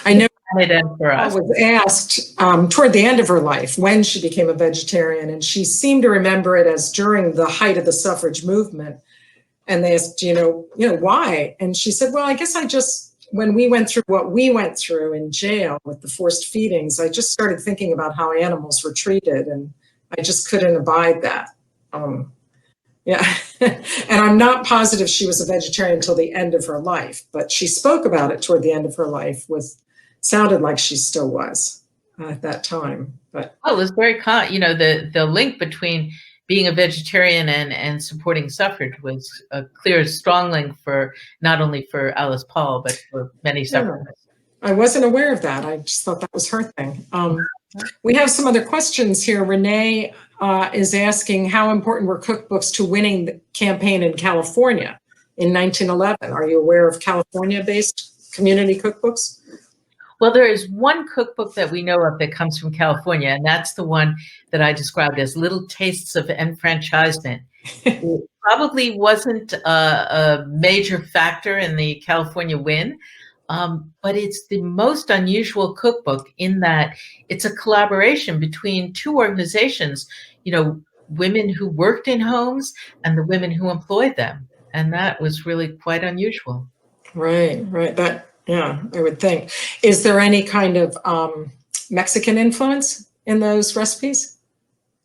I know I was asked toward the end of her life when she became a vegetarian, and she seemed to remember it as during the height of the suffrage movement. And they asked, why? And she said, well, I guess when we went through what we went through in jail with the forced feedings, I just started thinking about how animals were treated, and I just couldn't abide that. And I'm not positive she was a vegetarian until the end of her life, but she spoke about it toward the end of her life. Sounded like she still was at that time. But it was very the link between being a vegetarian and supporting suffrage was a clear, strong link for not only for Alice Paul, but for many suffragists. I wasn't aware of that. I just thought that was her thing. We have some other questions here. Renee is asking, how important were cookbooks to winning the campaign in California in 1911? Are you aware of California-based community cookbooks? Well, there is one cookbook that we know of that comes from California, and that's the one that I described as Little Tastes of Enfranchisement. It probably wasn't a major factor in the California win, but it's the most unusual cookbook in that it's a collaboration between two organizations, women who worked in homes and the women who employed them. And that was really quite unusual. Right. I would think. Is there any kind of Mexican influence in those recipes?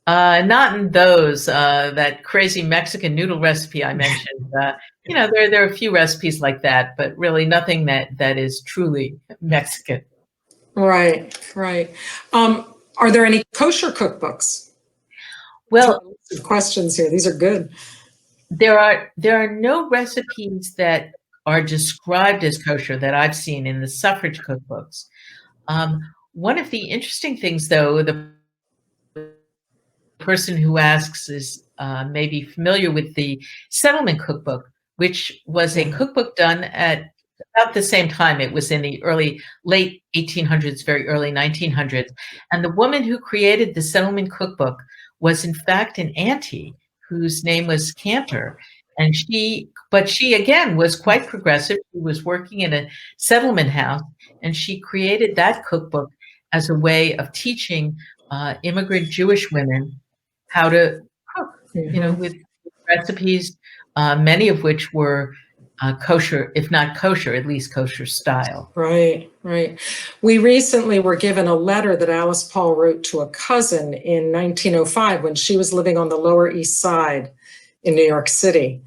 Not in those. That crazy Mexican noodle recipe I mentioned. There are a few recipes like that, but really nothing that is truly Mexican. Right. Are there any kosher cookbooks? Well, questions here. These are good. There are no recipes that are described as kosher that I've seen in the suffrage cookbooks. One of the interesting things, though, the person who asks is maybe familiar with the Settlement Cookbook, which was a cookbook done at about the same time. It was in the late 1800s, very early 1900s. And the woman who created the Settlement Cookbook was in fact an auntie whose name was Cantor. And she again was quite progressive. She was working in a settlement house, and she created that cookbook as a way of teaching immigrant Jewish women how to cook, with recipes, many of which were kosher, if not kosher, at least kosher style. Right, right. We recently were given a letter that Alice Paul wrote to a cousin in 1905 when she was living on the Lower East Side in New York City,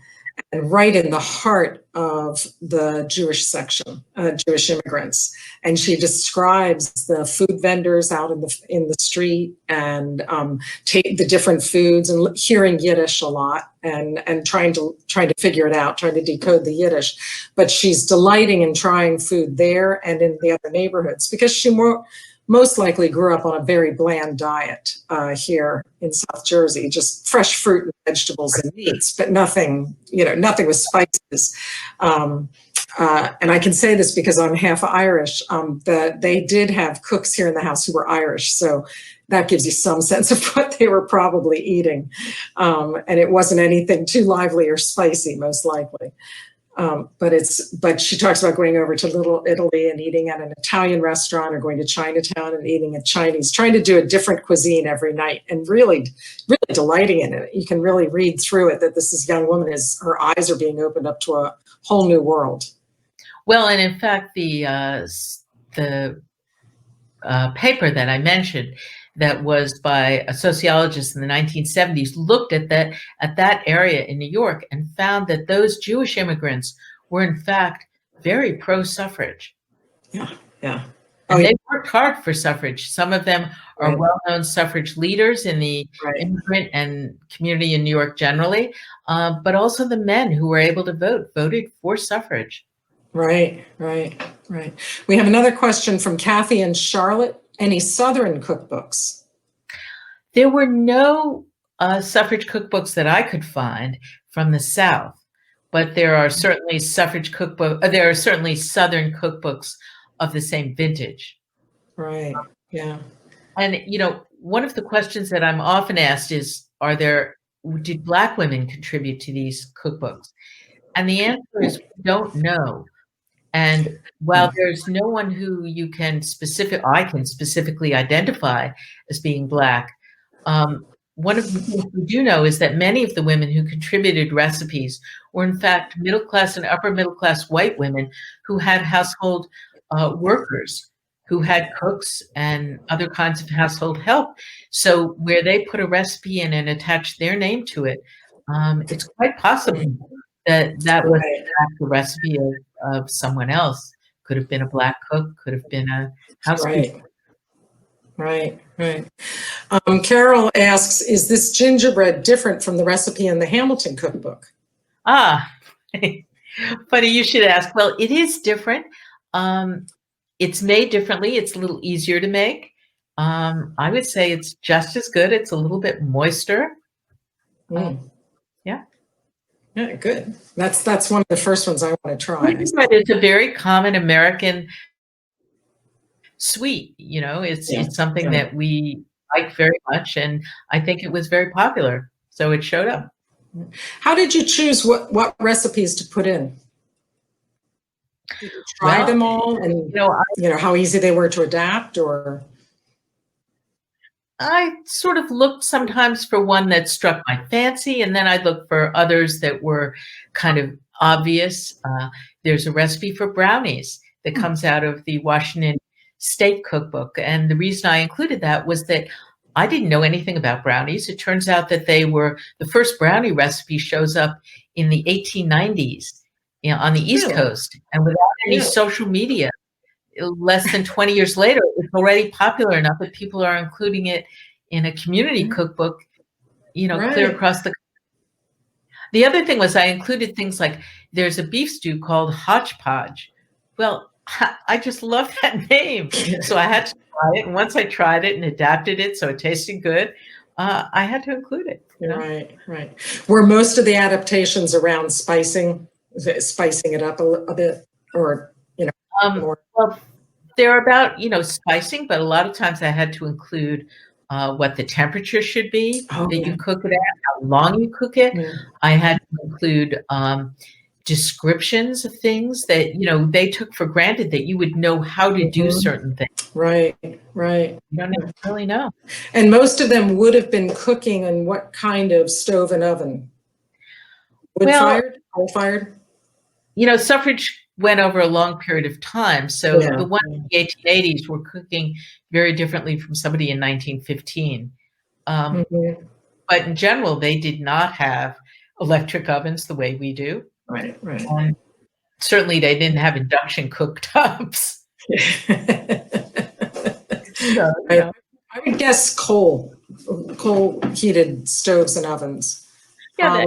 and right in the heart of the Jewish section, Jewish immigrants. And she describes the food vendors out in the street, and take the different foods, and hearing Yiddish a lot, and trying to figure it out, trying to decode the Yiddish. But she's delighting in trying food there and in the other neighborhoods, because she most likely grew up on a very bland diet here in South Jersey, just fresh fruit and vegetables and meats, but nothing with spices. And I can say this because I'm half Irish, that they did have cooks here in the house who were Irish. So that gives you some sense of what they were probably eating. And it wasn't anything too lively or spicy, most likely. But she talks about going over to Little Italy and eating at an Italian restaurant, or going to Chinatown and eating at Chinese, trying to do a different cuisine every night, and really, really delighting in it. You can really read through it that this young woman her eyes are being opened up to a whole new world. Well, and in fact, the paper that I mentioned, that was by a sociologist in the 1970s, looked at that area in New York and found that those Jewish immigrants were in fact very pro-suffrage. Yeah. And they worked hard for suffrage. Some of them are well-known suffrage leaders in the immigrant and community in New York generally, but also the men who were able to voted for suffrage. Right. We have another question from Kathy and Charlotte. Any Southern cookbooks? There were no suffrage cookbooks that I could find from the South, but there are certainly there are certainly Southern cookbooks of the same vintage. Right. Yeah. And one of the questions that I'm often asked is, did Black women contribute to these cookbooks? And the answer is, we don't know. And while there's no one who I can specifically identify as being Black, one of the things we do know is that many of the women who contributed recipes were in fact middle-class and upper-middle-class white women who had household workers, who had cooks and other kinds of household help. So where they put a recipe in and attached their name to it, it's quite possible that was in fact the recipe of someone else. Could have been a Black cook, could have been a housekeeper. Right. Carol asks, is this gingerbread different from the recipe in the Hamilton cookbook? Funny you should ask. Well, it is different. It's made differently. It's a little easier to make. I would say it's just as good. It's a little bit moister. Yeah, good. That's one of the first ones I want to try. It's a very common American sweet. It's something that we like very much, and I think it was very popular, so it showed up. How did you choose what recipes to put in? Did you try them all, and how easy they were to adapt, or? I sort of looked sometimes for one that struck my fancy, and then I'd look for others that were kind of obvious. There's a recipe for brownies that comes out of the Washington State Cookbook, and the reason I included that was that I didn't know anything about brownies. It turns out that the first brownie recipe shows up in the 1890s on the East Coast, and without any social media. Less than 20 years later, it's already popular enough that people are including it in a community cookbook, clear across the country. The other thing was I included things like, there's a beef stew called Hodgepodge. Well, I just love that name. So I had to try it. And once I tried it and adapted it so it tasted good, I had to include it. You know? Right, right. Were most of the adaptations around spicing it up a bit, or more? Well, they're about, spicing, but a lot of times I had to include what the temperature should be Oh, that yeah. you cook it at, how long you cook it. Yeah. I had to include descriptions of things that, they took for granted that you would know how to do certain things. Right, right. You don't really know. And most of them would have been cooking on what kind of stove and oven? Wood-fired? Coal-fired? Suffrage went over a long period of time. So Yeah. the ones in the 1880s were cooking very differently from somebody in 1915. But in general, they did not have electric ovens the way we do. Right, right. Certainly, they didn't have induction cooktops. So, I would guess coal heated stoves and ovens. Yeah,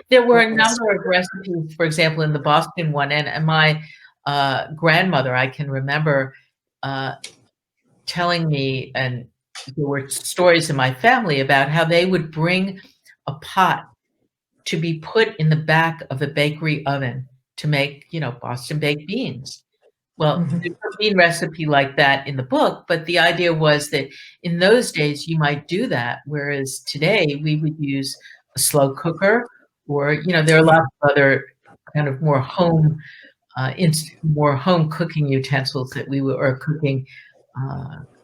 there were a number of recipes, for example, in the Boston one, and my grandmother, I can remember telling me, and there were stories in my family about how they would bring a pot to be put in the back of a bakery oven to make, Boston baked beans. Well, there's a bean recipe like that in the book, but the idea was that in those days you might do that, whereas today we would use a slow cooker, or there are lots of other kind of more home cooking utensils that we would, or cooking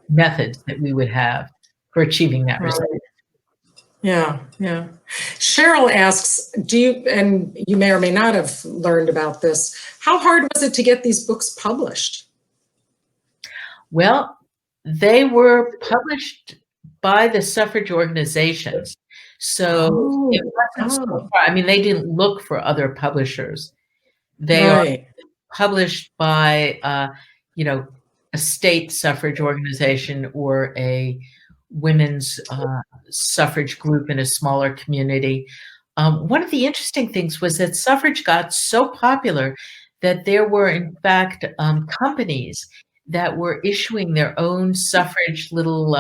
methods that we would have for achieving that result. Yeah, yeah. Cheryl asks, and you may or may not have learned about this, how hard was it to get these books published? Well, they were published by the suffrage organizations. So it wasn't so far. I mean, they didn't look for other publishers. They are published by, a state suffrage organization or a women's suffrage group in a smaller community. One of the interesting things was that suffrage got so popular that there were, in fact, companies that were issuing their own suffrage little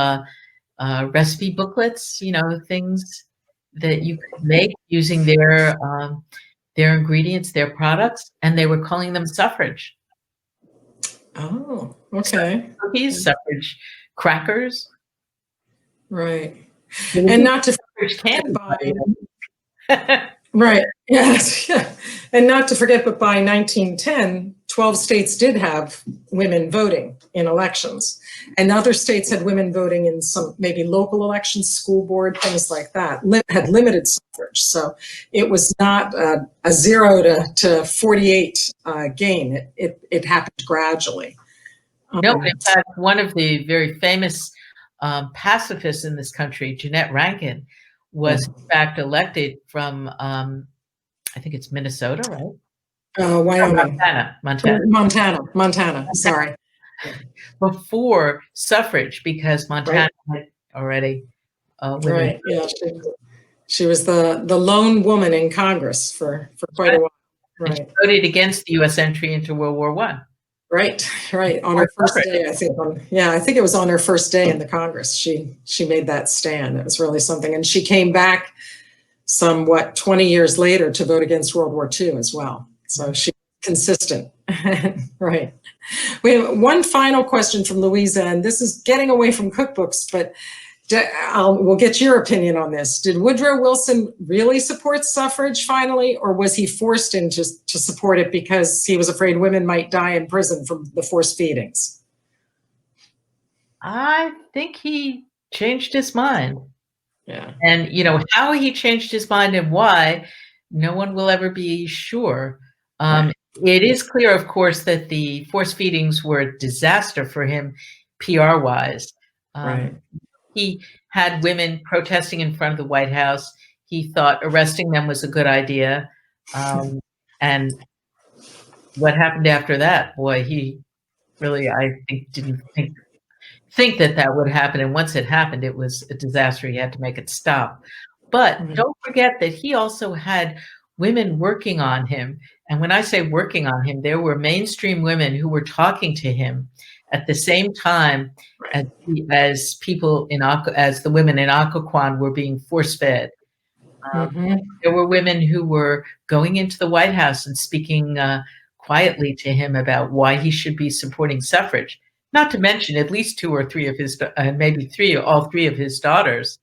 recipe booklets, things that you could make using their ingredients, their products, and they were calling them suffrage. Oh, okay. Cookies, suffrage crackers. Right. And not to forget right. Yes. Yeah. And not to forget, but by 1910, 12 states did have women voting in elections. And other states had women voting in some maybe local elections, school board, things like that, had limited suffrage. So it was not a 0 to 48 game. It happened gradually. No, in fact, one of the very famous pacifists in this country, Jeanette Rankin, was in fact elected from, I think it's Minnesota, right? Wyoming. Montana. Sorry. Before suffrage, because Montana had already women. Right. Yeah. She was the lone woman in Congress for quite a while. Right. And she voted against the U.S. entry into World War I. Right. On her first day, I think. I think it was on her first day in the Congress. She made that stand. It was really something. And she came back 20 years later to vote against World War II as well. So she's consistent. Right. We have one final question from Louisa, and this is getting away from cookbooks, but we'll get your opinion on this. Did Woodrow Wilson really support suffrage finally, or was he forced to support it because he was afraid women might die in prison from the forced feedings? I think he changed his mind. Yeah. And, how he changed his mind and why, no one will ever be sure. It is clear, of course, that the forced feedings were a disaster for him, PR-wise. Right. He had women protesting in front of the White House. He thought arresting them was a good idea. And what happened after that? Boy, he really, I think, didn't think that would happen. And once it happened, it was a disaster. He had to make it stop. But don't forget that he also had women working on him. And when I say working on him, there were mainstream women who were talking to him at the same time as people as the women in Occoquan were being force-fed. There were women who were going into the White House and speaking quietly to him about why he should be supporting suffrage. Not to mention at least two or three of his, maybe all three of his daughters.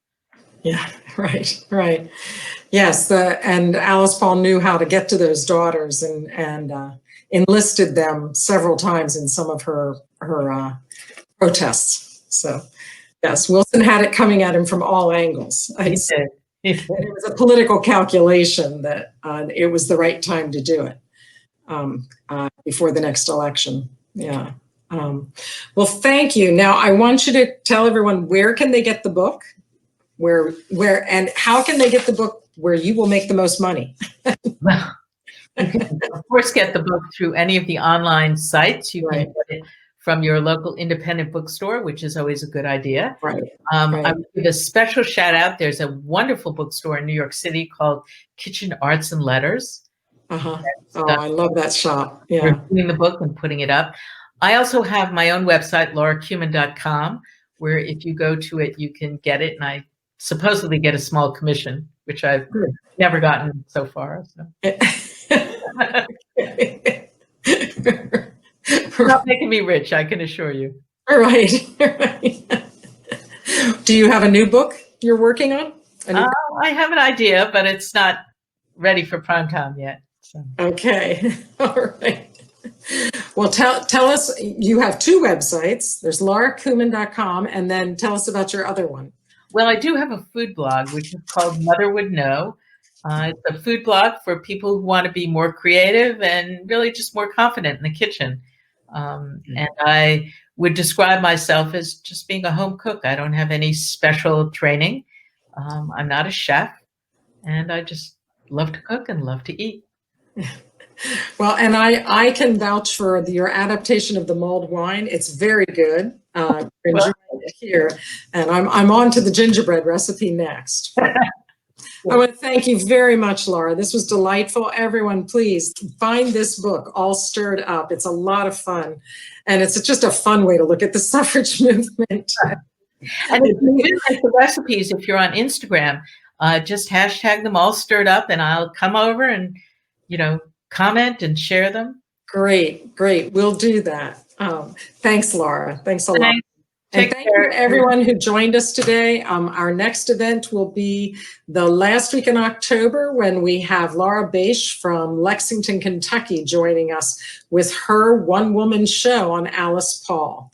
Yeah, right. Yes, and Alice Paul knew how to get to those daughters and enlisted them several times in some of her protests. So, yes, Wilson had it coming at him from all angles. He did. It was a political calculation that it was the right time to do it before the next election. Yeah. Well, thank you. Now, I want you to tell everyone, where can they get the book? Where, and how can they get the book where you will make the most money? Well, you can, of course, get the book through any of the online sites. You can get it from your local independent bookstore, which is always a good idea. Right. I would give a special shout out. There's a wonderful bookstore in New York City called Kitchen Arts and Letters. Oh, I love that shop. Yeah. Reviewing the book and putting it up. I also have my own website, laurakumin.com, where if you go to it, you can get it. And I supposedly get a small commission, which I've never gotten so far. So. It's not making me rich, I can assure you. Right. Do you have a new book you're working on? I have an idea, but it's not ready for prime time yet. So. Okay. All right. Well, tell us, you have two websites. There's laurakumin.com, and then tell us about your other one. Well, I do have a food blog, which is called Mother Would Know. It's a food blog for people who want to be more creative and really just more confident in the kitchen. And I would describe myself as just being a home cook. I don't have any special training. I'm not a chef, and I just love to cook and love to eat. Well, and I can vouch for your adaptation of the mulled wine. It's very good. Enjoying it here, and I'm on to the gingerbread recipe next. I want to thank you very much, Laura. This was delightful. Everyone, please find this book, All Stirred Up. It's a lot of fun, and it's just a fun way to look at the suffrage movement. And if you do like the recipes, if you're on Instagram, just hashtag them All Stirred Up, and I'll come over and, comment and share them. Great. We'll do that. Thanks, Laura. Thanks a lot. Thanks. And thank you to everyone who joined us today. Our next event will be the last week in October when we have Laura Bache from Lexington, Kentucky joining us with her one-woman show on Alice Paul.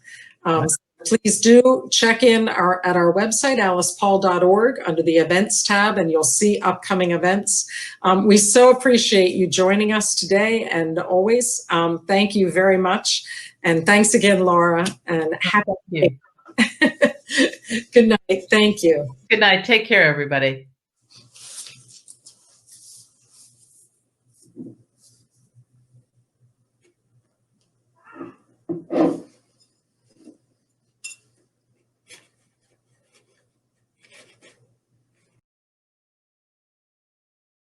Please do check in at our website, alicepaul.org, under the events tab, and you'll see upcoming events. We so appreciate you joining us today, and always thank you very much. And thanks again, Laura, and happy day. Good night. Thank you. Good night. Take care, everybody.